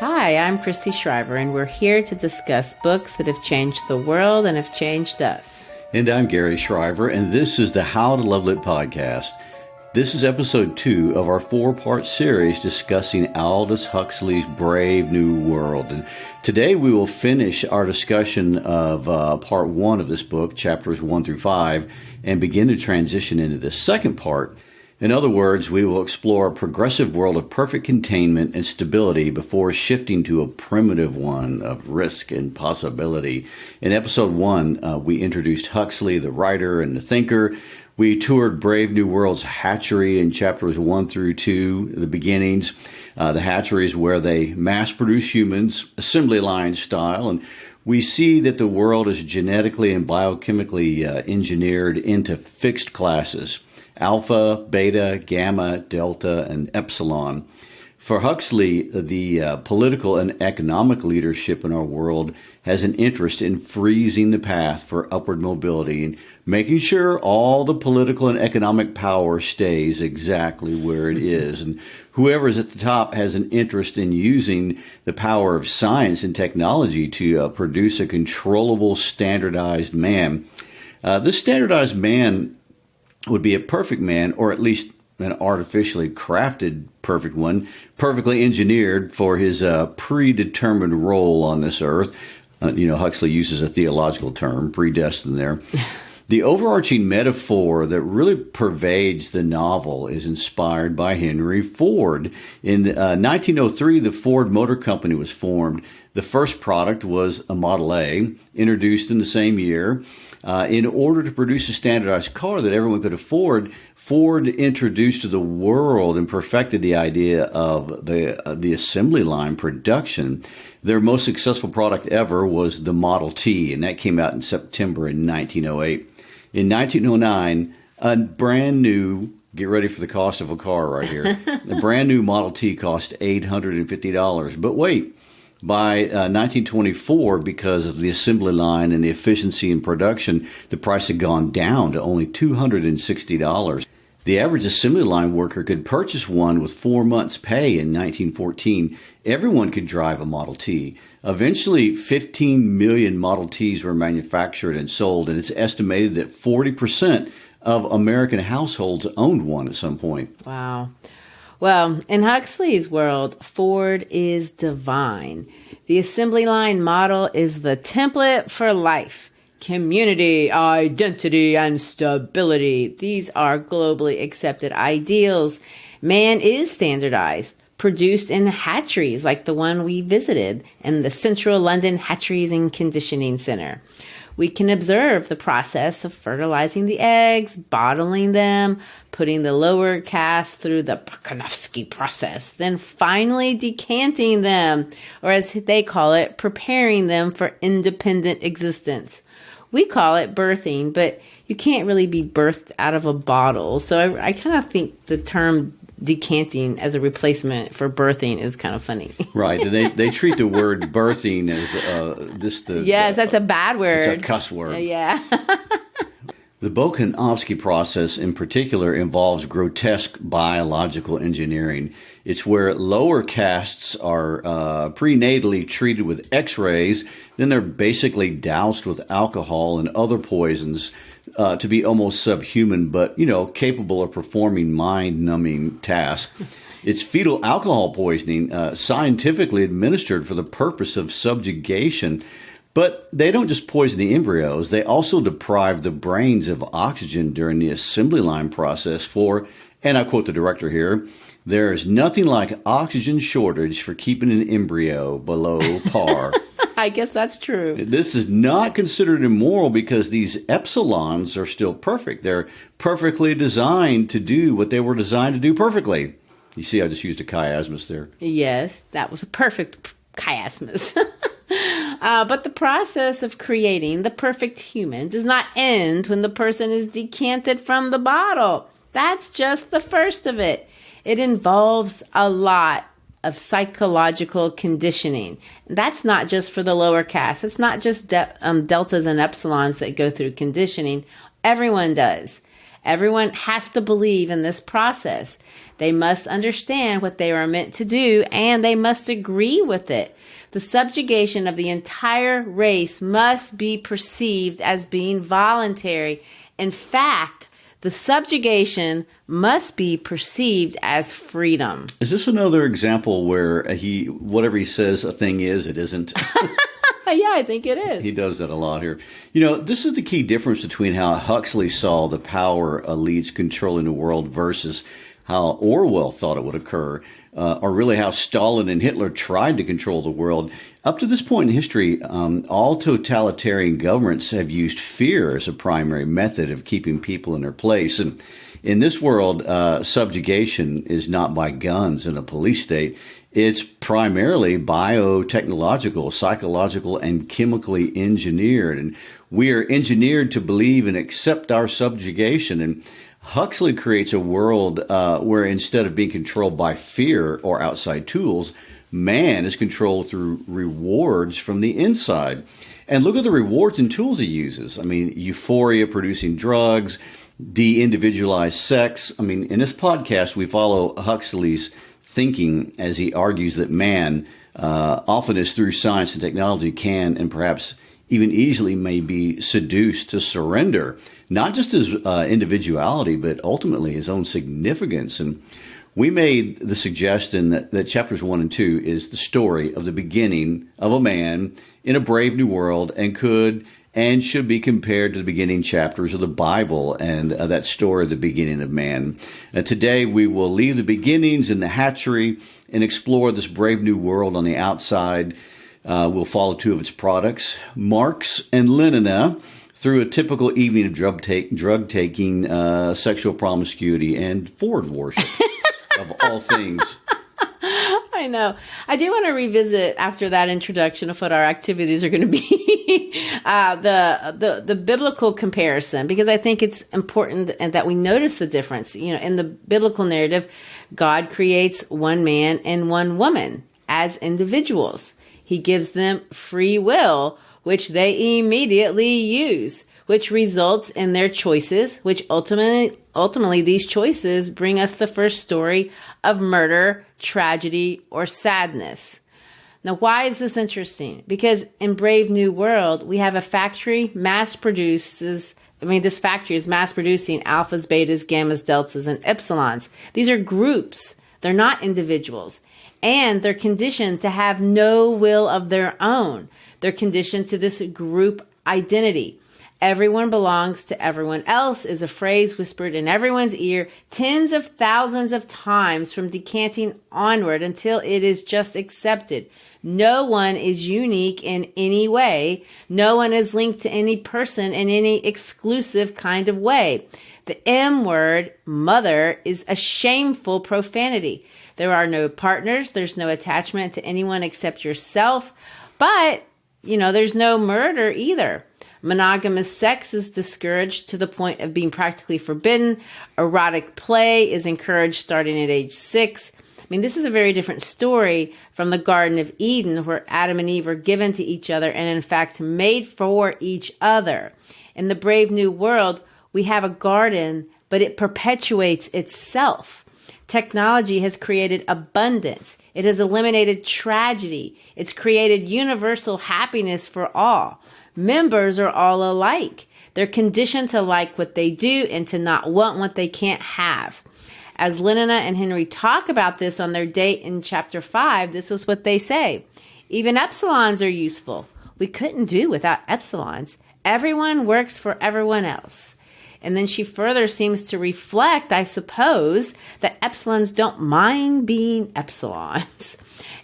Hi, I'm Christy Shriver, and we're here to discuss books that have changed the world and have changed us. And I'm Garry Shriver, and this is the How to Love Lit podcast. This is episode 2 of our 4-part series discussing Aldous Huxley's Brave New World. And today we will finish our discussion of part 1 of this book, chapters 1 through 5, and begin to transition into the second part. In other words, we will explore a progressive world of perfect containment and stability before shifting to a primitive one of risk and possibility. In episode 1, we introduced Huxley, the writer and the thinker. We toured Brave New World's Hatchery in chapters 1 through 2, the beginnings. The Hatcheries where they mass-produce humans, assembly line style, and we see that the world is genetically and biochemically engineered into fixed classes: alpha, beta, gamma, delta, and epsilon. For Huxley, the political and economic leadership in our world has an interest in freezing the path for upward mobility and making sure all the political and economic power stays exactly where it is. And whoever is at the top has an interest in using the power of science and technology to produce a controllable, standardized man. This standardized man would be a perfect man, or at least an artificially crafted perfect one, perfectly engineered for his predetermined role on this earth. Huxley uses a theological term, predestined there. The overarching metaphor that really pervades the novel is inspired by Henry Ford. In 1903, the Ford Motor Company was formed. The first product was a Model A, introduced in the same year. In order to produce a standardized car that everyone could afford, Ford introduced to the world and perfected the idea of the assembly line production. Their most successful product ever was the Model T, and that came out in September in 1908. In 1909, a brand new, get ready for the cost of a car right here, the brand new Model T cost $850. But wait. By 1924, because of the assembly line and the efficiency in production, the price had gone down to only $260. The average assembly line worker could purchase one with 4 months' pay in 1914. Everyone could drive a Model T. Eventually, 15 million Model Ts were manufactured and sold, and it's estimated that 40% of American households owned one at some point. Wow. Well, in Huxley's world, Ford is divine. The assembly line model is the template for life. Community, identity, and stability. These are globally accepted ideals. Man is standardized, produced in hatcheries like the one we visited in the Central London Hatcheries and Conditioning Center. We can observe the process of fertilizing the eggs, bottling them, putting the lower caste through the Bokanovsky process, then finally decanting them, or as they call it, preparing them for independent existence. We call it birthing, but you can't really be birthed out of a bottle. So I kind of think the term decanting as a replacement for birthing is kind of funny. Right. They treat the word birthing as Yes, that's a bad word. It's a cuss word. Yeah. The Bokanovsky process in particular involves grotesque biological engineering. It's where lower castes are prenatally treated with X-rays, then they're basically doused with alcohol and other poisons to be almost subhuman, but, capable of performing mind-numbing tasks. It's fetal alcohol poisoning, scientifically administered for the purpose of subjugation. But they don't just poison the embryos, they also deprive the brains of oxygen during the assembly line process for, and I quote the director here, "There is nothing like oxygen-shortage for keeping an embryo below par." I guess that's true. This is not considered immoral because these epsilons are still perfect. They're perfectly designed to do what they were designed to do perfectly. You see, I just used a chiasmus there. Yes, that was a perfect chiasmus. But the process of creating the perfect human does not end when the person is decanted from the bottle. That's just the first of it. It involves a lot of psychological conditioning. That's not just for the lower caste. It's not just deltas and epsilons that go through conditioning. Everyone does. Everyone has to believe in this process. They must understand what they are meant to do, and they must agree with it. The subjugation of the entire race must be perceived as being voluntary. In fact, the subjugation must be perceived as freedom. Is this another example where whatever he says a thing is, it isn't? Yeah, I think it is. He does that a lot here. This is the key difference between how Huxley saw the power elites controlling the world versus how Orwell thought it would occur, or really how Stalin and Hitler tried to control the world. Up to this point in history, all totalitarian governments have used fear as a primary method of keeping people in their place. And in this world, subjugation is not by guns and a police state. It's primarily biotechnological, psychological, and chemically engineered. And we are engineered to believe and accept our subjugation. And Huxley creates a world where instead of being controlled by fear or outside tools, man is controlled through rewards from the inside. And look at the rewards and tools he uses. I mean, euphoria producing drugs, de-individualized sex. I mean, in this podcast, we follow Huxley's thinking as he argues that man, often as through science and technology, can and perhaps even easily may be seduced to surrender, not just his individuality, but ultimately his own significance. And we made the suggestion that chapters 1 and 2 is the story of the beginning of a man in a brave new world and could and should be compared to the beginning chapters of the Bible and that story of the beginning of man. Today, we will leave the beginnings in the hatchery and explore this brave new world on the outside. We'll follow two of its products, Marx and Lenina, through a typical evening of drug-taking, sexual promiscuity, and Ford worship, of all things. I know. I do want to revisit after that introduction of what our activities are going to be, the biblical comparison, because I think it's important and that we notice the difference. In the biblical narrative, God creates one man and one woman as individuals. He gives them free will, which they immediately use, which results in their choices, which ultimately these choices bring us the first story of murder, tragedy, or sadness. Now, why is this interesting? Because in Brave New World, we have a factory this factory is mass producing alphas, betas, gammas, deltas, and epsilons. These are groups. They're not individuals. And they're conditioned to have no will of their own. They're conditioned to this group identity. Everyone belongs to everyone else is a phrase whispered in everyone's ear tens of thousands of times from decanting onward until it is just accepted. No one is unique in any way. No one is linked to any person in any exclusive kind of way. The M word, mother, is a shameful profanity. There are no partners. There's no attachment to anyone except yourself. But, there's no murder either. Monogamous sex is discouraged to the point of being practically forbidden. Erotic play is encouraged starting at age 6. This is a very different story from the Garden of Eden, where Adam and Eve are given to each other and, in fact, made for each other. In the Brave New World, we have a garden, but it perpetuates itself. Technology has created abundance. It has eliminated tragedy. It's created universal happiness for all. Members are all alike. They're conditioned to like what they do and to not want what they can't have. As Lenina and Henry talk about this on their date in chapter 5, this is what they say. Even epsilons are useful. We couldn't do without epsilons. Everyone works for everyone else. And then she further seems to reflect, I suppose, that epsilons don't mind being epsilons.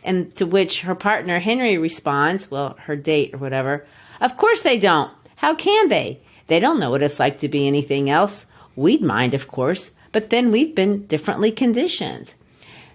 And to which her partner Henry responds, her date or whatever, of course they don't. How can they? They don't know what it's like to be anything else. We'd mind, of course, but then we've been differently conditioned.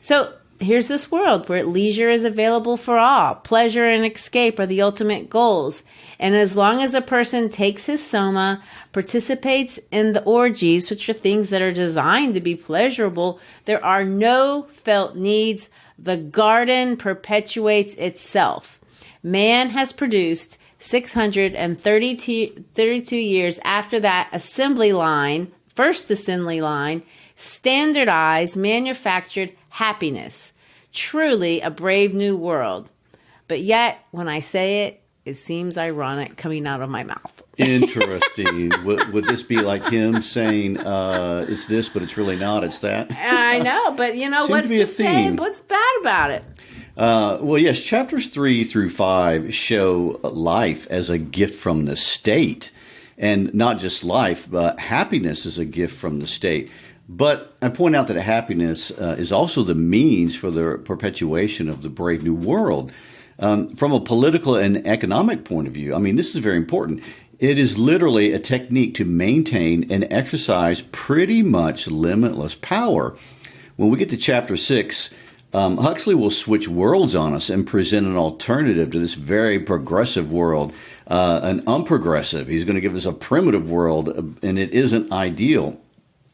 So here's this world where leisure is available for all. Pleasure and escape are the ultimate goals. And as long as a person takes his soma, participates in the orgies, which are things that are designed to be pleasurable, there are no felt needs. The garden perpetuates itself. Man has produced 632 years after that assembly line First assembly line, standardized, manufactured happiness. Truly a brave new world. But yet, when I say it, it seems ironic coming out of my mouth. Interesting. Would this be like him saying, it's this, but it's really not, it's that? I know, but what's to say? What's bad about it? Well, yes, chapters 3 through 5 show life as a gift from the state. And not just life, but happiness is a gift from the state. But I point out that happiness is also the means for the perpetuation of the brave new world. From a political and economic point of view, I mean, this is very important. It is literally a technique to maintain and exercise pretty much limitless power. When we get to chapter 6, Huxley will switch worlds on us and present an alternative to this very progressive world, an unprogressive. He's going to give us a primitive world, and it isn't ideal.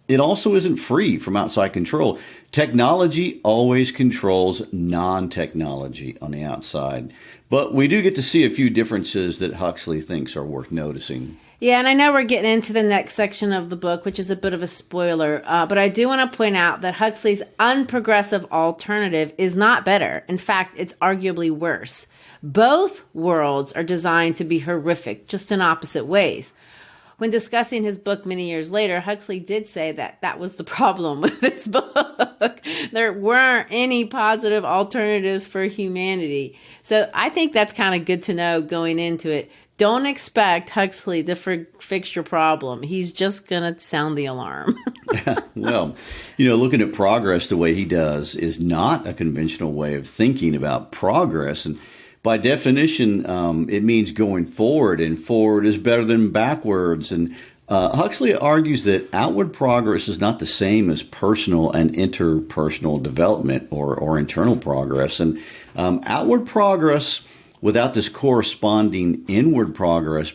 It also isn't free from outside control. Technology always controls non-technology on the outside. But we do get to see a few differences that Huxley thinks are worth noticing. Yeah, and I know we're getting into the next section of the book, which is a bit of a spoiler, but I do want to point out that Huxley's unprogressive alternative is not better. In fact, it's arguably worse. Both worlds are designed to be horrific, just in opposite ways. When discussing his book many years later, Huxley did say that was the problem with this book. There weren't any positive alternatives for humanity. So I think that's kind of good to know going into it. Don't expect Huxley to fix your problem. He's just going to sound the alarm. Well, looking at progress the way he does is not a conventional way of thinking about progress. And by definition, it means going forward, and forward is better than backwards. And Huxley argues that outward progress is not the same as personal and interpersonal development or internal progress. And outward progress without this corresponding inward progress,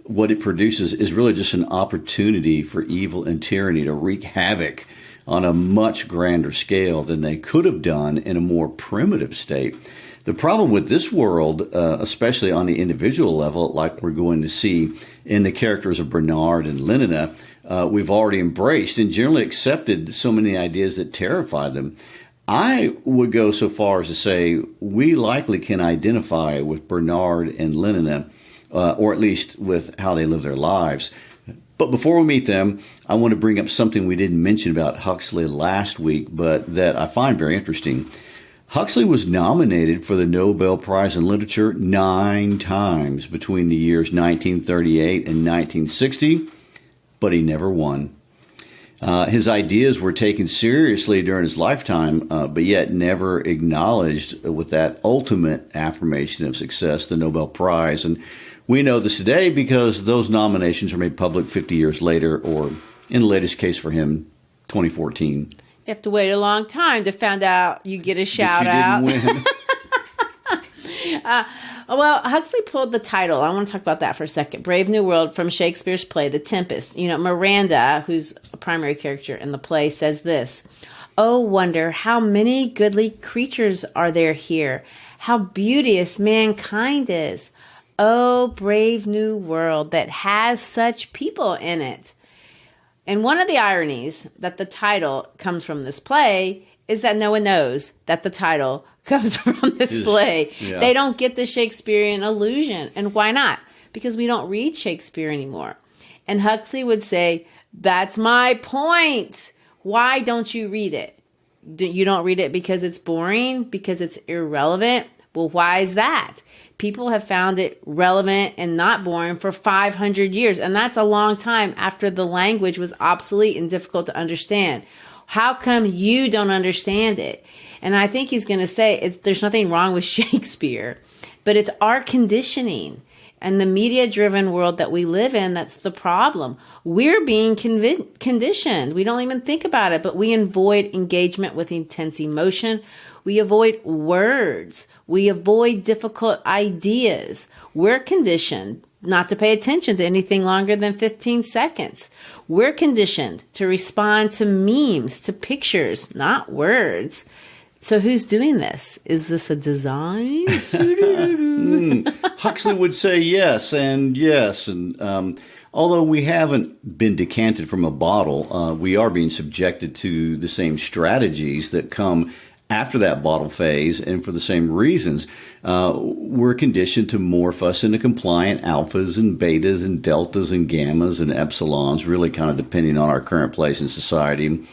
what it produces is really just an opportunity for evil and tyranny to wreak havoc on a much grander scale than they could have done in a more primitive state. The problem with this world, especially on the individual level, like we're going to see in the characters of Bernard and Lenina, we've already embraced and generally accepted so many ideas that terrify them. I would go so far as to say we likely can identify with Bernard and Lenina, or at least with how they live their lives. But before we meet them, I want to bring up something we didn't mention about Huxley last week, but that I find very interesting. Huxley was nominated for the Nobel Prize in Literature 9 times between the years 1938 and 1960, but he never won. His ideas were taken seriously during his lifetime, but yet never acknowledged with that ultimate affirmation of success, the Nobel Prize. And we know this today because those nominations are made public 50 years later, or in the latest case for him, 2014. You have to wait a long time to find out you get a shout out. Didn't win. Well, Huxley pulled the title. I want to talk about that for a second. Brave New World from Shakespeare's play, The Tempest. Miranda, who's a primary character in the play, says this: "Oh, wonder how many goodly creatures are there here. How beauteous mankind is. Oh, brave new world that has such people in it." And one of the ironies that the title comes from this play is that no one knows that the title comes from this play. Yeah. They don't get the Shakespearean illusion. And why not? Because we don't read Shakespeare anymore. And Huxley would say, that's my point. Why don't you read it? You don't read it because it's boring? Because it's irrelevant? Well, why is that? People have found it relevant and not boring for 500 years. And that's a long time after the language was obsolete and difficult to understand. How come you don't understand it? And I think he's going to say there's nothing wrong with Shakespeare, but it's our conditioning and the media-driven world that we live in that's the problem. We're being conditioned. We don't even think about it, but we avoid engagement with intense emotion. We avoid words. We avoid difficult ideas. We're conditioned not to pay attention to anything longer than 15 seconds. We're conditioned to respond to memes, to pictures, not words. So who's doing this? Is this a design? Huxley would say yes and yes. And although we haven't been decanted from a bottle, we are being subjected to the same strategies that come after that bottle phase. And for the same reasons, we're conditioned to morph us into compliant alphas and betas and deltas and gammas and epsilons, really kind of depending on our current place in society.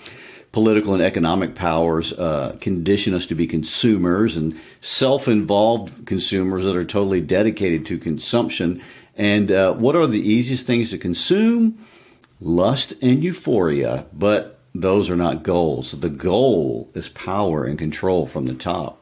Political and economic powers condition us to be consumers and self-involved consumers that are totally dedicated to consumption. And what are the easiest things to consume? Lust and euphoria, but those are not goals. The goal is power and control from the top.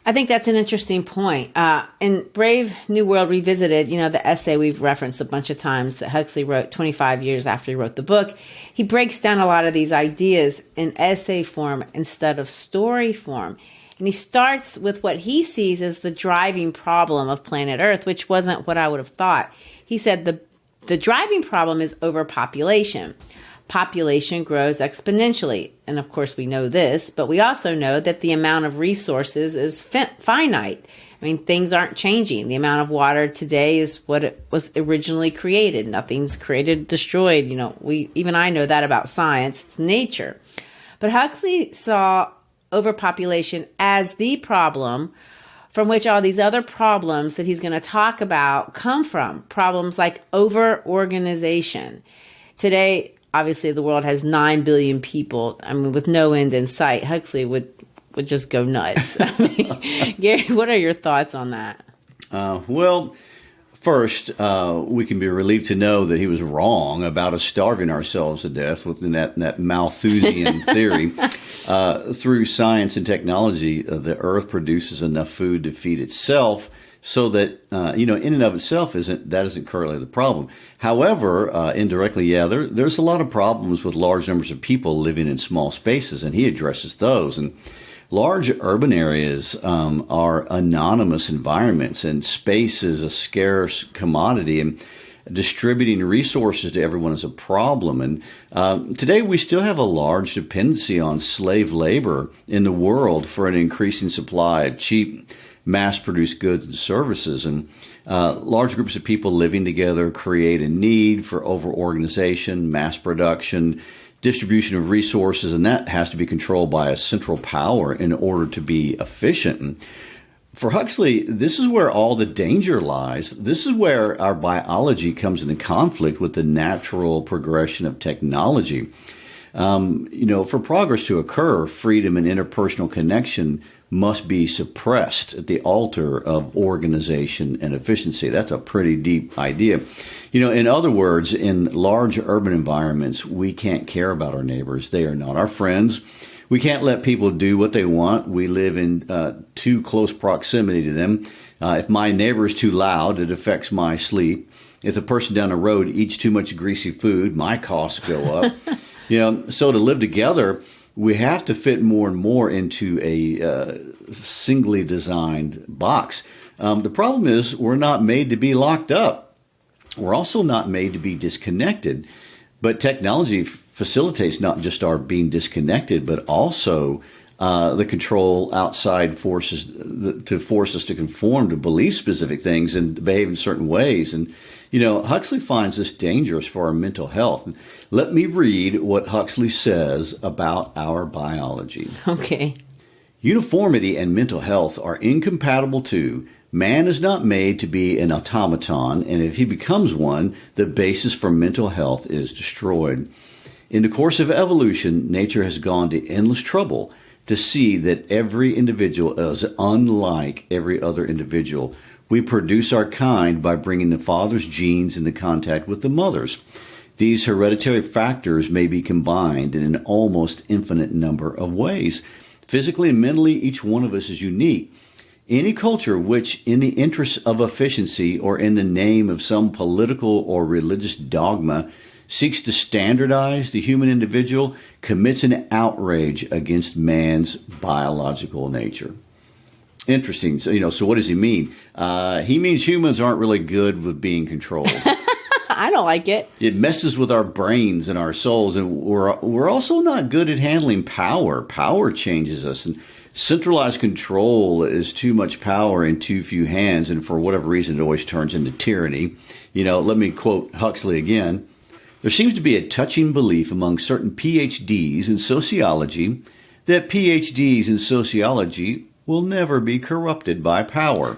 I think that's an interesting point. In Brave New World Revisited, the essay we've referenced a bunch of times that Huxley wrote 25 years after he wrote the book, he breaks down a lot of these ideas in essay form instead of story form. And he starts with what he sees as the driving problem of planet Earth, which wasn't what I would have thought. He said the driving problem is overpopulation. Population grows exponentially. And of course, we know this, but we also know that the amount of resources is finite. I mean, things aren't changing. The amount of water today is what it was originally created. Nothing's created, destroyed. Even I know that about science. It's nature. But Huxley saw overpopulation as the problem from which all these other problems that he's going to talk about come from. Problems like over-organization. Today, obviously, the world has 9 billion people. I mean, with no end in sight, Huxley would just go nuts. I mean, Gary, what are your thoughts on that? Well, first, we can be relieved to know that he was wrong about us starving ourselves to death within that Malthusian theory. Through science and technology, the Earth produces enough food to feed itself. So that, in and of itself, isn't currently the problem. However, indirectly, there's a lot of problems with large numbers of people living in small spaces, and he addresses those. And large urban areas are anonymous environments, and space is a scarce commodity, and distributing resources to everyone is a problem. And today we still have a large dependency on slave labor in the world for an increasing supply of cheap, mass-produced goods and services, and large groups of people living together create a need for over-organization, mass production, distribution of resources, and that has to be controlled by a central power in order to be efficient. And for Huxley, this is where all the danger lies. This is where our biology comes into conflict with the natural progression of technology. For progress to occur, freedom and interpersonal connection must be suppressed at the altar of organization and efficiency. That's a pretty deep idea. In other words, in large urban environments, we can't care about our neighbors. They are not our friends. We can't let people do what they want. We live in too close proximity to them. If my neighbor is too loud, it affects my sleep. If the person down the road eats too much greasy food, my costs go up. So to live together, we have to fit more and more into a singly designed box. The problem is we're not made to be locked up. We're also not made to be disconnected. But technology facilitates not just our being disconnected, but also the control outside forces to force us to conform to believe specific things and behave in certain ways. And Huxley finds this dangerous for our mental health. Let me read what Huxley says about our biology. Okay. Uniformity and mental health are incompatible too. Man is not made to be an automaton, and if he becomes one, the basis for mental health is destroyed. In the course of evolution, nature has gone to endless trouble to see that every individual is unlike every other individual. We produce our kind by bringing the father's genes into contact with the mother's. These hereditary factors may be combined in an almost infinite number of ways. Physically and mentally, each one of us is unique. Any culture which, in the interest of efficiency or in the name of some political or religious dogma, seeks to standardize the human individual, commits an outrage against man's biological nature. Interesting. So what does he mean? He means humans aren't really good with being controlled. I don't like it. It messes with our brains and our souls, and we're also not good at handling power. Power changes us, and Centralized control is too much power in too few hands, and for whatever reason, it always turns into tyranny. Let me quote Huxley again. There seems to be a touching belief among certain PhDs in sociology that PhDs in sociology will never be corrupted by power.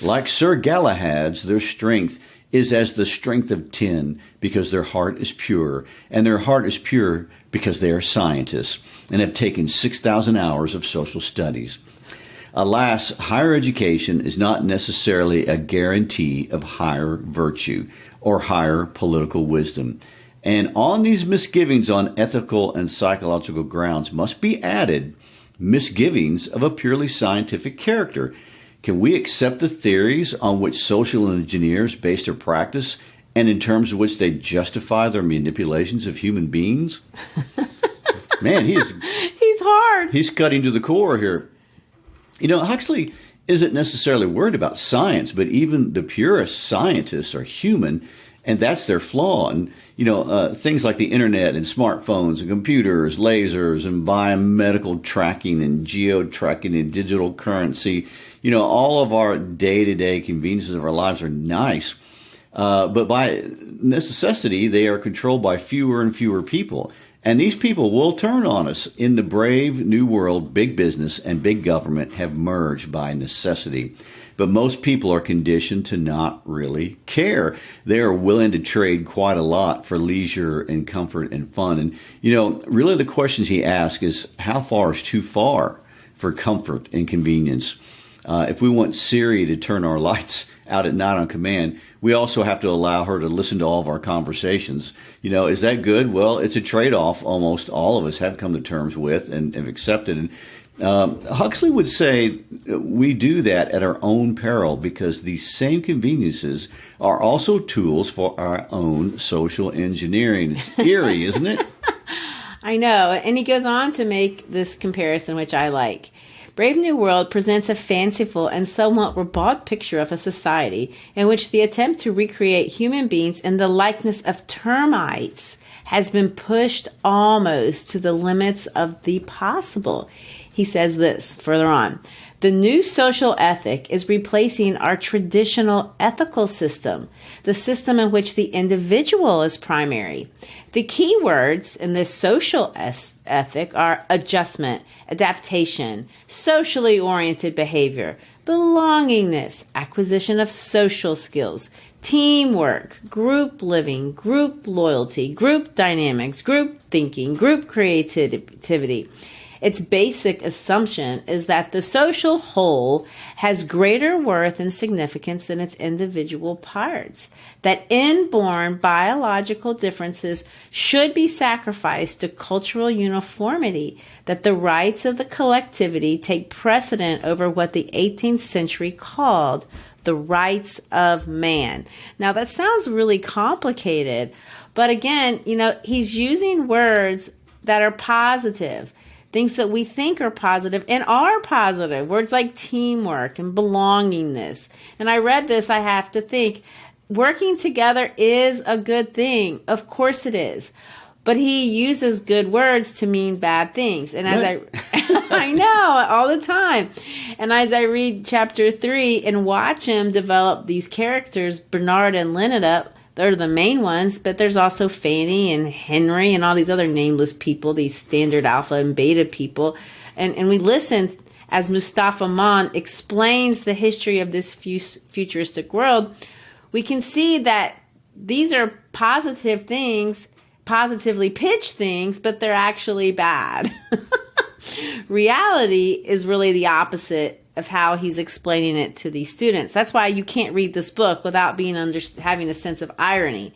Like Sir Galahad's, their strength is as the strength of tin because their heart is pure, and their heart is pure because they are scientists and have taken 6,000 hours of social studies. Alas, higher education is not necessarily a guarantee of higher virtue or higher political wisdom. And on these misgivings on ethical and psychological grounds must be added misgivings of a purely scientific character. Can we accept the theories on which social engineers base their practice and in terms of which they justify their manipulations of human beings? Man, he's hard. He's cutting to the core here. Huxley isn't necessarily worried about science, but even the purest scientists are human, and that's their flaw. And, things like the internet and smartphones and computers, lasers and biomedical tracking and geo-tracking and digital currency, all of our day-to-day conveniences of our lives are nice. But by necessity, they are controlled by fewer and fewer people. And these people will turn on us. In the brave new world, big business and big government have merged by necessity. But most people are conditioned to not really care. They are willing to trade quite a lot for leisure and comfort and fun. And, really the questions he asks is, how far is too far for comfort and convenience? If we want Siri to turn our lights out at night on command, we also have to allow her to listen to all of our conversations. Is that good? Well, it's a trade-off almost all of us have come to terms with and have accepted. And Huxley would say we do that at our own peril because these same conveniences are also tools for our own social engineering. It's eerie, isn't it? I know. And he goes on to make this comparison, which I like. Brave New World presents a fanciful and somewhat ribald picture of a society in which the attempt to recreate human beings in the likeness of termites has been pushed almost to the limits of the possible. He says this further on. The new social ethic is replacing our traditional ethical system, the system in which the individual is primary. The key words in this social ethic are adjustment, adaptation, socially oriented behavior, belongingness, acquisition of social skills, teamwork, group living, group loyalty, group dynamics, group thinking, group creativity. Its basic assumption is that the social whole has greater worth and significance than its individual parts, that inborn biological differences should be sacrificed to cultural uniformity, that the rights of the collectivity take precedent over what the 18th century called the rights of man. Now, that sounds really complicated, but again, he's using words that are positive. Things that we think are positive and are positive. Words like teamwork and belongingness. And I read this, I have to think, working together is a good thing. Of course it is. But he uses good words to mean bad things. And as I know, all the time. And as I read chapter 3 and watch him develop these characters, Bernard and Leonidas, they're the main ones, but there's also Fanny and Henry and all these other nameless people, these standard alpha and beta people. And we listen as Mustafa Mann explains the history of this futuristic world. We can see that these are positive things, positively pitched things, but they're actually bad. Reality is really the opposite of how he's explaining it to these students. That's why you can't read this book without having a sense of irony.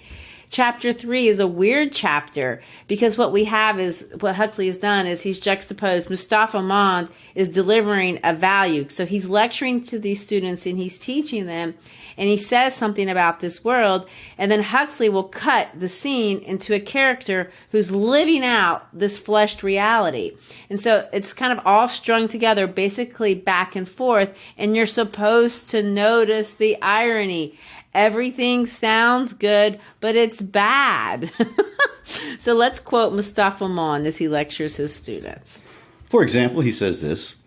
Chapter 3 is a weird chapter because what Huxley has done is he's juxtaposed. Mustafa Mann is delivering a value. So he's lecturing to these students and he's teaching them and he says something about this world, and then Huxley will cut the scene into a character who's living out this fleshed reality. And so it's kind of all strung together, basically back and forth, and you're supposed to notice the irony. Everything sounds good, but it's bad. So let's quote Mustafa Mann as he lectures his students. For example, he says this,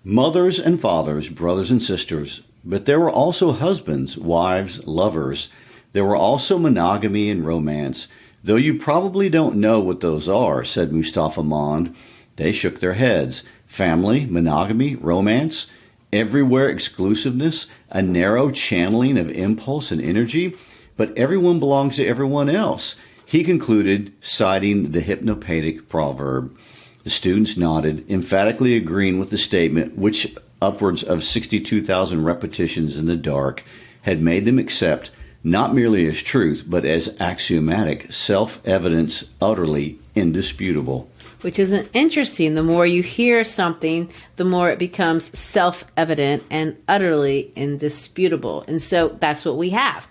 Mothers and fathers, brothers and sisters, but there were also husbands, wives, lovers. There were also monogamy and romance, though you probably don't know what those are, said Mustafa Mond. They shook their heads. Family, monogamy, romance, everywhere exclusiveness, a narrow channeling of impulse and energy, but everyone belongs to everyone else, he concluded, citing the hypnopaic proverb. The students nodded, emphatically agreeing with the statement, which upwards of 62,000 repetitions in the dark had made them accept not merely as truth, but as axiomatic, self-evidence, utterly indisputable. Which isn't interesting. The more you hear something, the more it becomes self-evident and utterly indisputable. And so that's what we have.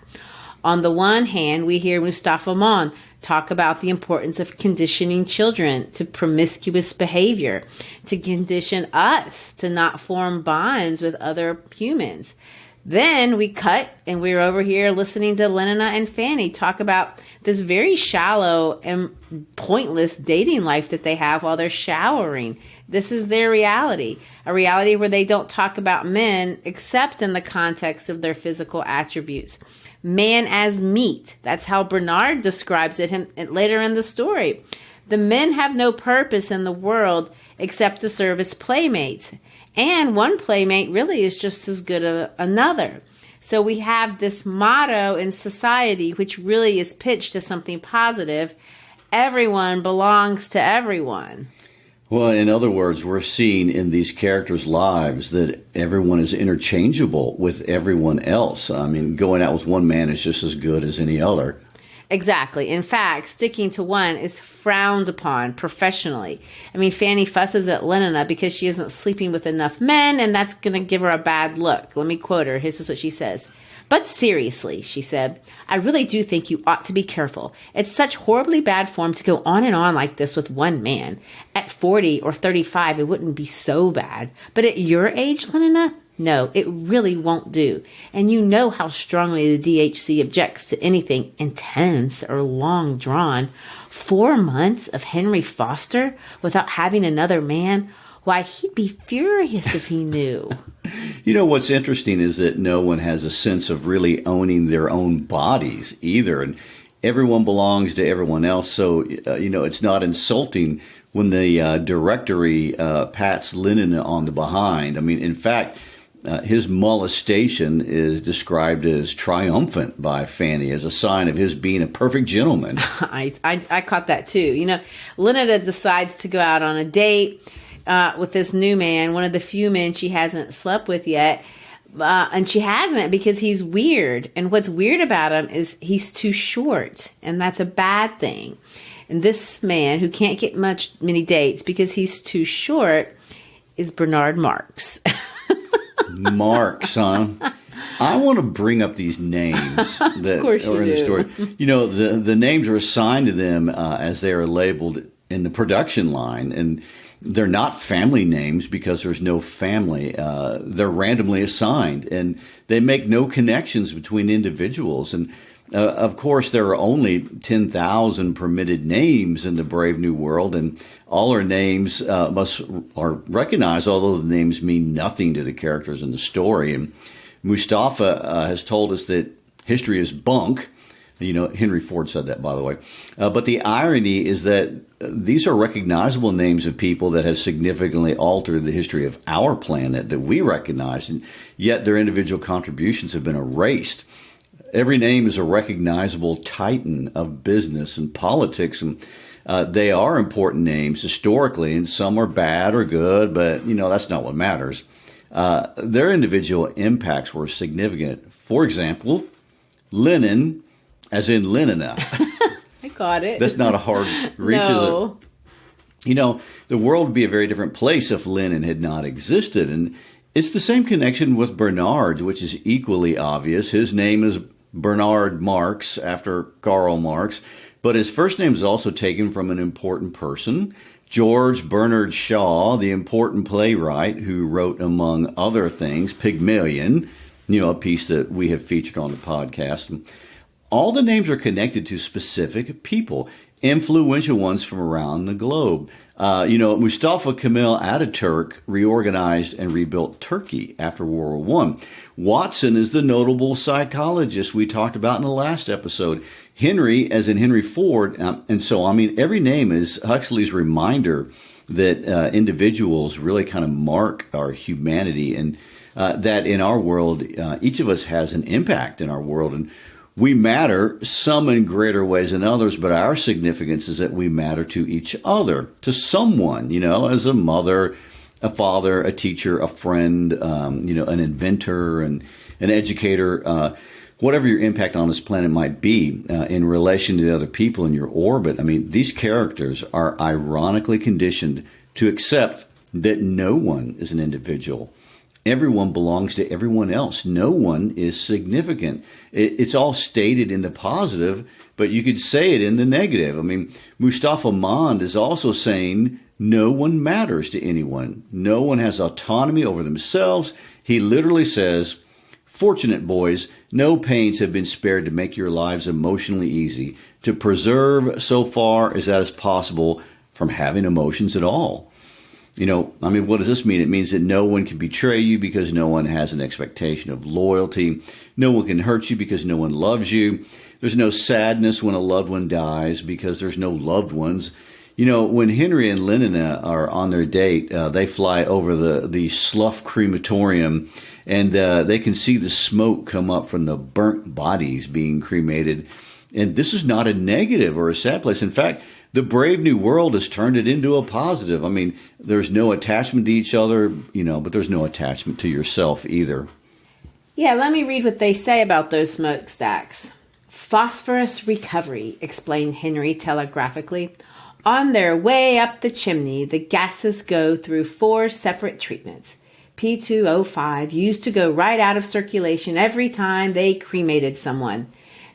On the one hand, we hear Mustafa Mond talk about the importance of conditioning children to promiscuous behavior, to condition us to not form bonds with other humans. Then we cut and we're over here listening to Lenina and Fanny talk about this very shallow and pointless dating life that they have while they're showering. This is their reality, a reality where they don't talk about men except in the context of their physical attributes. Man as meat. That's how Bernard describes it later in the story. The men have no purpose in the world except to serve as playmates. And one playmate really is just as good as another. So we have this motto in society, which really is pitched as something positive. Everyone belongs to everyone. Well, in other words, we're seeing in these characters' lives that everyone is interchangeable with everyone else. I mean, going out with one man is just as good as any other. Exactly. In fact, sticking to one is frowned upon professionally. I mean, Fanny fusses at Lenina because she isn't sleeping with enough men, and that's going to give her a bad look. Let me quote her. This is what she says. But seriously, she said, I really do think you ought to be careful. It's such horribly bad form to go on and on like this with one man. At 40 or 35, it wouldn't be so bad. But at your age, Lenina, no, it really won't do. And you know how strongly the DHC objects to anything intense or long drawn. 4 months of Henry Foster without having another man? Why, he'd be furious if he knew. You know, what's interesting is that no one has a sense of really owning their own bodies either. And everyone belongs to everyone else. So, it's not insulting when the directory pats Lenina on the behind. I mean, in fact, his molestation is described as triumphant by Fanny as a sign of his being a perfect gentleman. I caught that too. Lenina decides to go out on a date with this new man, one of the few men she hasn't slept with yet. And she hasn't because he's weird. And what's weird about him is he's too short. And that's a bad thing. And this man who can't get many dates because he's too short is Bernard Marx. Marx, huh? I want to bring up these names that are in the story. The names are assigned to them as they are labeled in the production line. And they're not family names because there's no family. They're randomly assigned, and they make no connections between individuals. And of course, there are only 10,000 permitted names in the Brave New World, and all our names are recognized, although the names mean nothing to the characters in the story. And Mustafa has told us that history is bunk. Henry Ford said that, by the way. But the irony is that these are recognizable names of people that have significantly altered the history of our planet that we recognize, and yet their individual contributions have been erased. Every name is a recognizable titan of business and politics, and they are important names historically, and some are bad or good, but, that's not what matters. Their individual impacts were significant. For example, Lenin, as in Lenina. I got it. That's not a hard reach, no. Is it? The world would be a very different place if Lenin had not existed. And it's the same connection with Bernard, which is equally obvious. His name is Bernard Marx, after Karl Marx. But his first name is also taken from an important person, George Bernard Shaw, the important playwright who wrote, among other things, Pygmalion, a piece that we have featured on the podcast. all the names are connected to specific people, influential ones from around the globe. Mustafa Kemal Ataturk reorganized and rebuilt Turkey after World War I. Watson is the notable psychologist we talked about in the last episode. Henry, as in Henry Ford, and so on. I mean, every name is Huxley's reminder that individuals really kind of mark our humanity, and that in our world, each of us has an impact in our world, and we matter, some in greater ways than others, but our significance is that we matter to each other, to someone, as a mother, a father, a teacher, a friend, an inventor, and an educator, whatever your impact on this planet might be in relation to the other people in your orbit. I mean, these characters are ironically conditioned to accept that no one is an individual. Everyone belongs to everyone else. No one is significant. It's all stated in the positive, but you could say it in the negative. I mean, Mustafa Mond is also saying no one matters to anyone. No one has autonomy over themselves. He literally says, "Fortunate boys, no pains have been spared to make your lives emotionally easy, to preserve so far as that is possible from having emotions at all." What does this mean? It means that no one can betray you because no one has an expectation of loyalty. No one can hurt you because no one loves you. There's no sadness when a loved one dies because there's no loved ones. When Henry and Lenina are on their date, they fly over the slough crematorium, and they can see the smoke come up from the burnt bodies being cremated. And this is not a negative or a sad place. In fact, the brave new world has turned it into a positive. I mean, there's no attachment to each other, but there's no attachment to yourself either. Yeah, let me read what they say about those smokestacks. Phosphorus recovery, explained Henry telegraphically. On their way up the chimney, the gases go through 4 separate treatments. P2O5 used to go right out of circulation every time they cremated someone.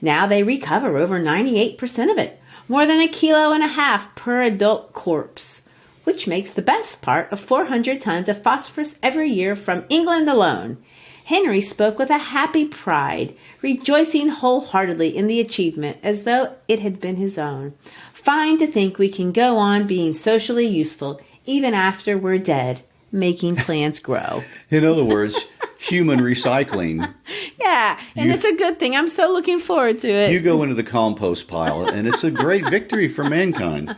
Now they recover over 98% of it. More than 1.5 kilos per adult corpse, which makes the best part of 400 tons of phosphorus every year from England alone. Henry spoke with a happy pride, rejoicing wholeheartedly in the achievement as though it had been his own. Fine to think we can go on being socially useful even after we're dead, making plants grow. In other words, human recycling. Yeah, and it's a good thing. I'm so looking forward to it. You go into the compost pile, and it's a great victory for mankind.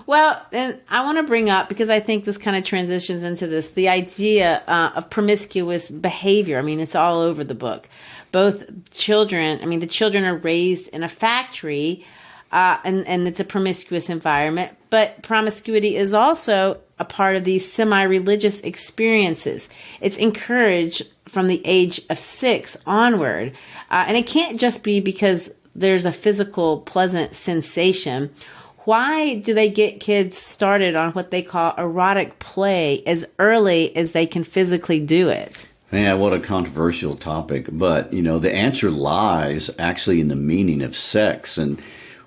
Well, and I want to bring up, because I think this kind of transitions into this, the idea of promiscuous behavior. I mean, it's all over the book. Both children, the children are raised in a factory, and it's a promiscuous environment, but promiscuity is also a part of these semi-religious experiences. It's encouraged from the age of 6 onward. And it can't just be because there's a physical pleasant sensation. Why do they get kids started on what they call erotic play as early as they can physically do it? Yeah, what a controversial topic. But, the answer lies actually in the meaning of sex. And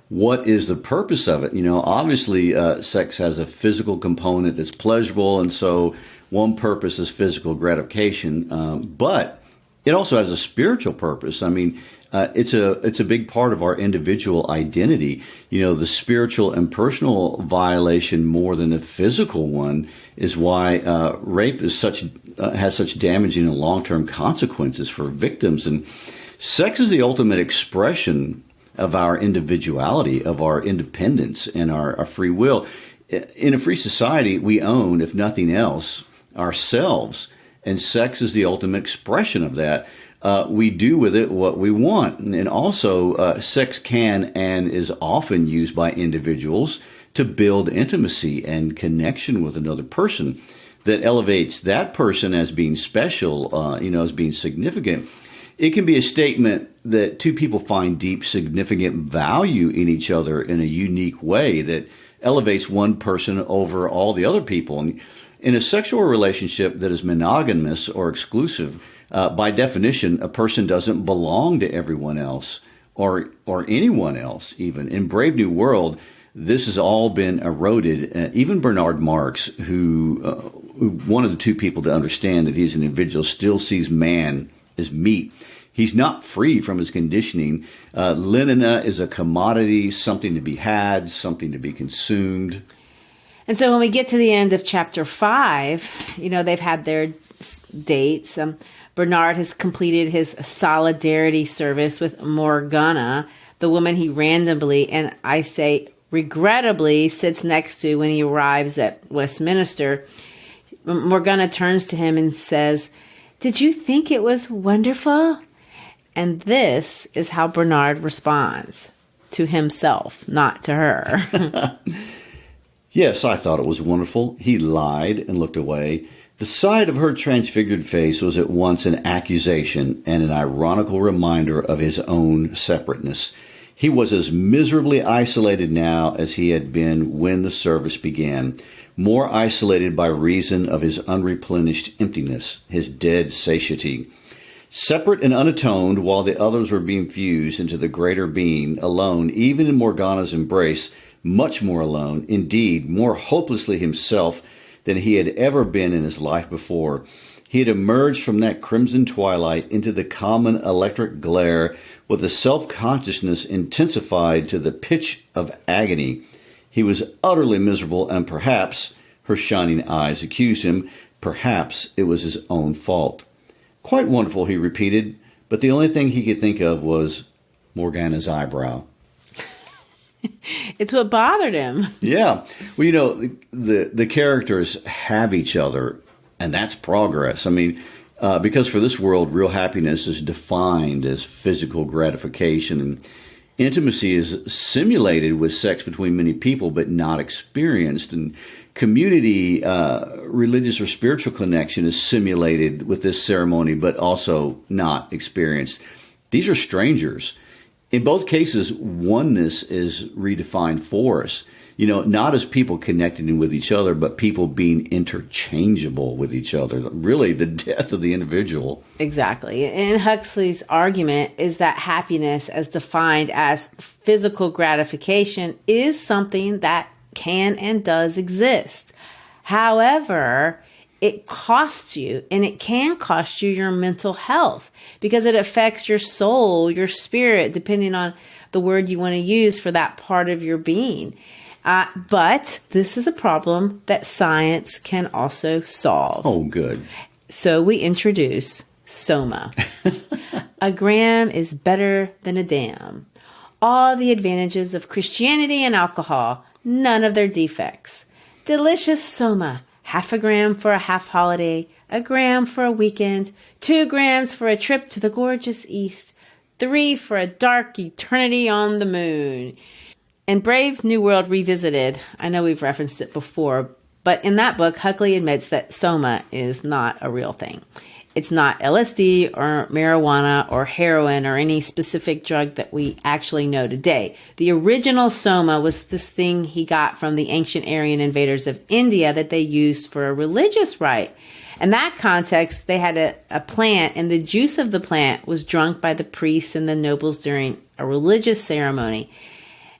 what is the purpose of it? Obviously, sex has a physical component that's pleasurable, and so one purpose is physical gratification. But it also has a spiritual purpose. It's a big part of our individual identity. The spiritual and personal violation more than the physical one is why rape is has such damaging and long-term consequences for victims. And sex is the ultimate expression of our individuality, of our independence, and our free will. In a free society, we own, if nothing else, ourselves, and sex is the ultimate expression of that. We do with it what we want. And also, sex can and is often used by individuals to build intimacy and connection with another person that elevates that person as being special, as being significant. It can be a statement that two people find deep, significant value in each other in a unique way that elevates one person over all the other people. And in a sexual relationship that is monogamous or exclusive, by definition, a person doesn't belong to everyone else or anyone else even. In Brave New World, this has all been eroded. Even Bernard Marx, who one of the two people to understand that he's an individual, still sees man as meat. He's not free from his conditioning. Lenina is a commodity, something to be had, something to be consumed. And so when we get to the end of chapter 5, they've had their dates. Bernard has completed his solidarity service with Morgana, the woman he randomly, and I say regrettably, sits next to when he arrives at Westminster. Morgana turns to him and says, "Did you think it was wonderful?" And this is how Bernard responds to himself, not to her. Yes, I thought it was wonderful. He lied and looked away. The sight of her transfigured face was at once an accusation and an ironical reminder of his own separateness. He was as miserably isolated now as he had been when the service began, more isolated by reason of his unreplenished emptiness, his dead satiety. Separate and unatoned while the others were being fused into the greater being, alone, even in Morgana's embrace, much more alone, indeed, more hopelessly himself than he had ever been in his life before. He had emerged from that crimson twilight into the common electric glare with a self-consciousness intensified to the pitch of agony. He was utterly miserable, and perhaps, her shining eyes accused him, perhaps it was his own fault. "Quite wonderful," he repeated, but the only thing he could think of was Morgana's eyebrow. It's what bothered him. Yeah. Well, the characters have each other, and that's progress. I mean, because for this world, real happiness is defined as physical gratification, and intimacy is simulated with sex between many people, but not experienced. And community, religious or spiritual connection is simulated with this ceremony, but also not experienced. These are strangers. In both cases, oneness is redefined for us, not as people connecting with each other, but people being interchangeable with each other. Really, the death of the individual. Exactly. And Huxley's argument is that happiness, as defined as physical gratification, is something that can and does exist. However, it costs you, and it can cost you your mental health because it affects your soul, your spirit, depending on the word you want to use for that part of your being. But this is a problem that science can also solve. Oh, good. So we introduce Soma. A gram is better than a dam. All the advantages of Christianity and alcohol, none of their defects. Delicious Soma. 1/2 gram for a half holiday, 1 gram for a weekend, 2 grams for a trip to the gorgeous East, 3 for a dark eternity on the moon. In Brave New World Revisited, I know we've referenced it before, but in that book, Huxley admits that Soma is not a real thing. It's not LSD or marijuana or heroin or any specific drug that we actually know today. The original Soma was this thing he got from the ancient Aryan invaders of India that they used for a religious rite. In that context, they had a plant, and the juice of the plant was drunk by the priests and the nobles during a religious ceremony.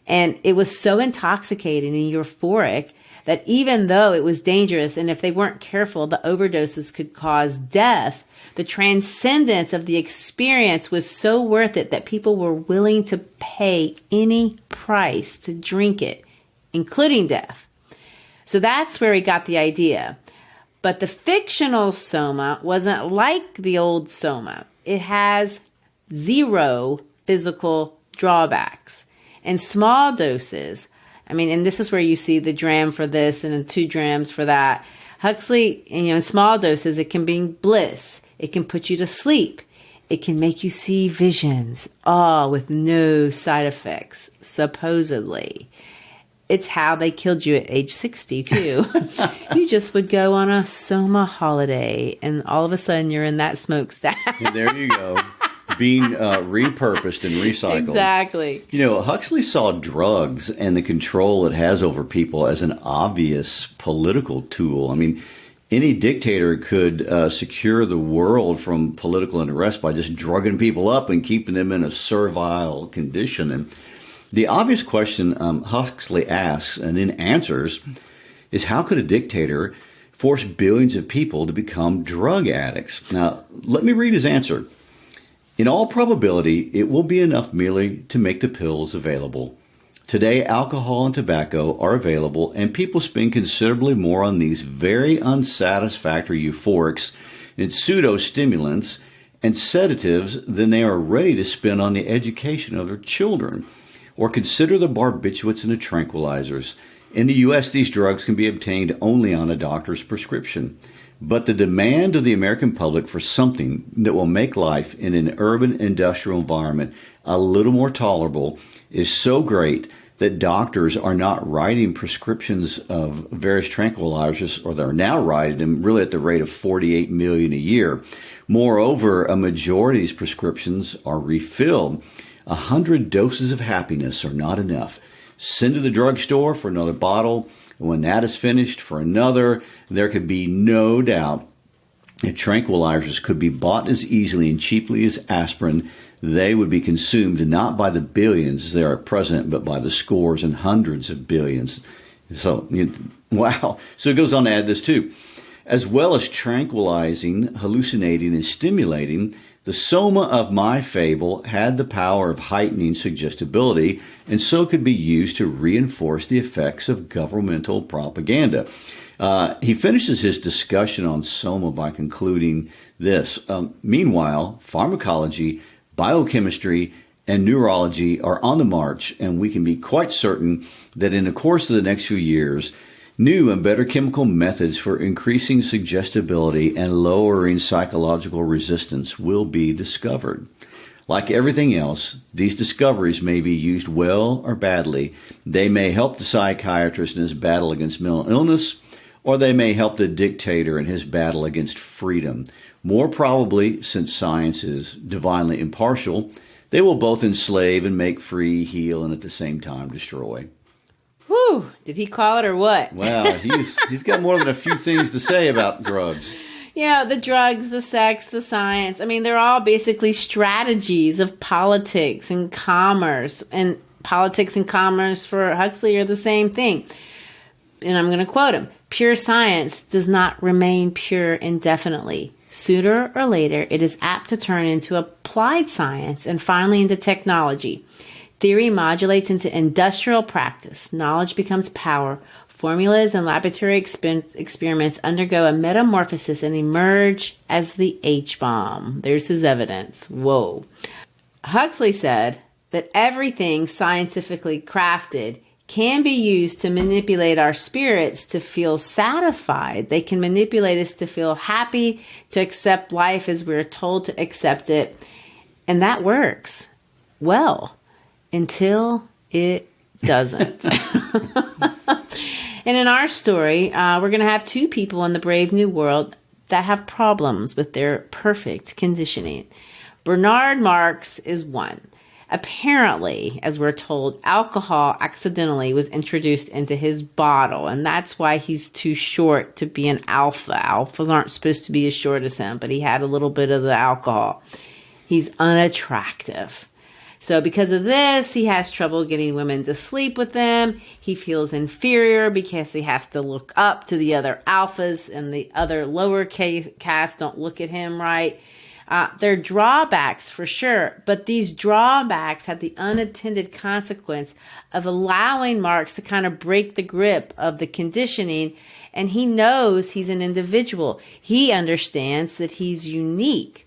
And it was so intoxicating and euphoric that even though it was dangerous, and if they weren't careful, the overdoses could cause death, the transcendence of the experience was so worth it that people were willing to pay any price to drink it, including death. So that's where he got the idea. But the fictional Soma wasn't like the old Soma. It has 0 physical drawbacks. In small doses, and this is where you see the dram for this and then 2 grams for that. Huxley, in small doses, it can bring bliss. It can put you to sleep. It can make you see visions, all with no side effects, supposedly. It's how they killed you at age 60, too. You just would go on a Soma holiday, and all of a sudden you're in that smokestack. And there you go. Being repurposed and recycled. Exactly. Huxley saw drugs and the control it has over people as an obvious political tool. Any dictator could secure the world from political unrest by just drugging people up and keeping them in a servile condition. And the obvious question Huxley asks and then answers is, how could a dictator force billions of people to become drug addicts? Now, let me read his answer. In all probability, it will be enough merely to make the pills available. Today, alcohol and tobacco are available, and people spend considerably more on these very unsatisfactory euphorics and pseudo-stimulants and sedatives than they are ready to spend on the education of their children. Or consider the barbiturates and the tranquilizers. In the U.S., these drugs can be obtained only on a doctor's prescription. But the demand of the American public for something that will make life in an urban industrial environment a little more tolerable is so great that doctors are not writing prescriptions of various tranquilizers, or they're now writing them really at the rate of 48 million a year. Moreover, a majority of these prescriptions are refilled. 100 doses of happiness are not enough. Send to the drugstore for another bottle. And when that is finished, for another. There could be no doubt that tranquilizers could be bought as easily and cheaply as aspirin. They would be consumed not by the billions they are present, but by the scores and hundreds of billions. So, wow. So it goes on to add this too. As well as tranquilizing, hallucinating, and stimulating, the soma of my fable had the power of heightening suggestibility, and so could be used to reinforce the effects of governmental propaganda. He finishes his discussion on soma by concluding this. Meanwhile, pharmacology, biochemistry, and neurology are on the march, and we can be quite certain that in the course of the next few years, new and better chemical methods for increasing suggestibility and lowering psychological resistance will be discovered. Like everything else, these discoveries may be used well or badly. They may help the psychiatrist in his battle against mental illness, or they may help the dictator in his battle against freedom. More probably, since science is divinely impartial, they will both enslave and make free, heal, and at the same time destroy. Whew, did he call it or what? Wow, he's got more than a few things to say about drugs. The drugs, the sex, the science. I mean, they're all basically strategies of politics and commerce. And politics and commerce for Huxley are the same thing. And I'm going to quote him. Pure science does not remain pure indefinitely. Sooner or later, it is apt to turn into applied science and finally into technology. Theory modulates into industrial practice. Knowledge becomes power. Formulas and laboratory experiments undergo a metamorphosis and emerge as the H-bomb. There's his evidence. Whoa. Huxley said that everything scientifically crafted can be used to manipulate our spirits to feel satisfied. They can manipulate us to feel happy, to accept life as we're told to accept it. And that works well until it doesn't. And in our story, we're going to have two people in the brave new world that have problems with their perfect conditioning. Bernard Marx is one. Apparently, as we're told, alcohol accidentally was introduced into his bottle, and that's why he's too short to be an alpha. Alphas aren't supposed to be as short as him, but he had a little bit of the alcohol. He's unattractive. So because of this, he has trouble getting women to sleep with him. He feels inferior because he has to look up to the other alphas, and the other lower caste don't look at him right. There are drawbacks for sure, but these drawbacks had the unintended consequence of allowing Marx to kind of break the grip of the conditioning, and he knows he's an individual. He understands that he's unique.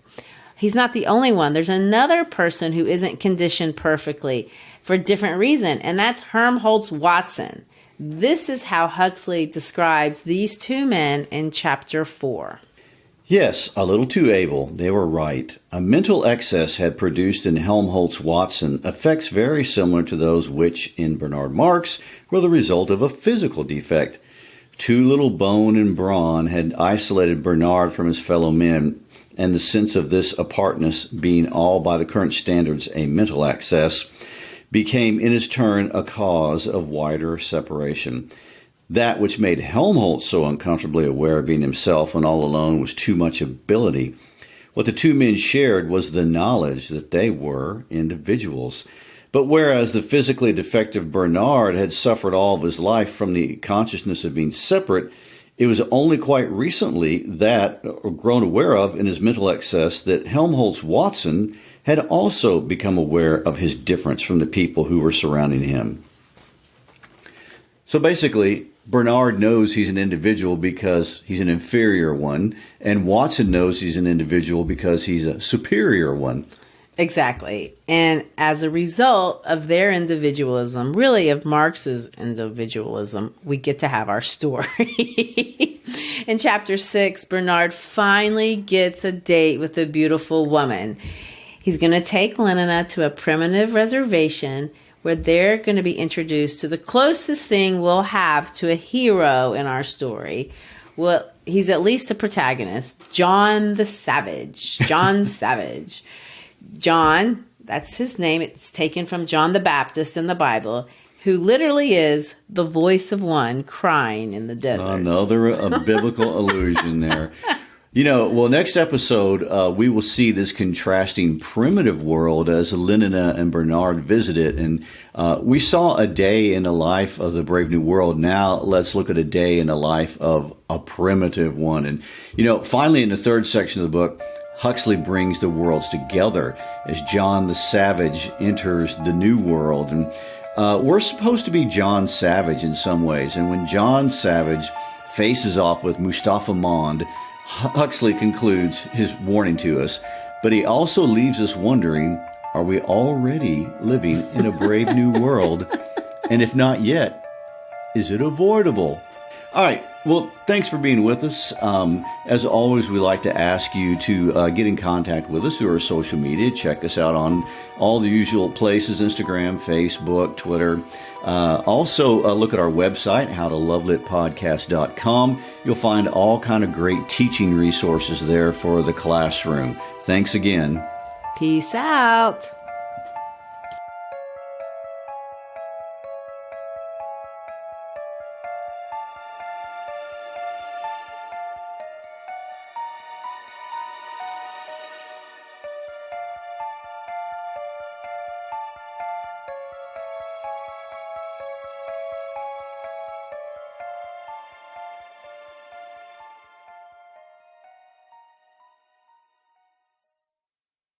He's not the only one. There's another person who isn't conditioned perfectly for a different reason, and that's Helmholtz Watson. This is how Huxley describes these two men in chapter 4. Yes, a little too able. They were right. A mental excess had produced in Helmholtz Watson effects very similar to those which, in Bernard Marx, were the result of a physical defect. Too little bone and brawn had isolated Bernard from his fellow men, and the sense of this apartness, being all by the current standards a mental excess, became in its turn a cause of wider separation. That which made Helmholtz so uncomfortably aware of being himself when all alone was too much ability. What the two men shared was the knowledge that they were individuals. But whereas the physically defective Bernard had suffered all of his life from the consciousness of being separate, it was only quite recently that, or grown aware of in his mental excess, that Helmholtz Watson had also become aware of his difference from the people who were surrounding him. So basically, Bernard knows he's an individual because he's an inferior one, and Watson knows he's an individual because he's a superior one. Exactly. And as a result of their individualism, really of Marx's individualism, we get to have our story. In chapter 6, Bernard finally gets a date with a beautiful woman. He's going to take Lenina to a primitive reservation where they're going to be introduced to the closest thing we'll have to a hero in our story. Well, he's at least a protagonist, John the Savage. John Savage. John, that's his name. It's taken from John the Baptist in the Bible, who literally is the voice of one crying in the desert. Another biblical allusion there. Next episode, we will see this contrasting primitive world as Lenina and Bernard visit it. And we saw a day in the life of the Brave New World. Now let's look at a day in the life of a primitive one. And, finally, in the third section of the book, Huxley brings the worlds together as John the Savage enters the new world. And we're supposed to be John Savage in some ways. And when John Savage faces off with Mustafa Mond, Huxley concludes his warning to us, but he also leaves us wondering, are we already living in a brave new world? And if not yet, is it avoidable? All right. Well, thanks for being with us. As always, we like to ask you to get in contact with us through our social media. Check us out on all the usual places, Instagram, Facebook, Twitter. Also, look at our website, howtolovelitpodcast.com. You'll find all kind of great teaching resources there for the classroom. Thanks again. Peace out.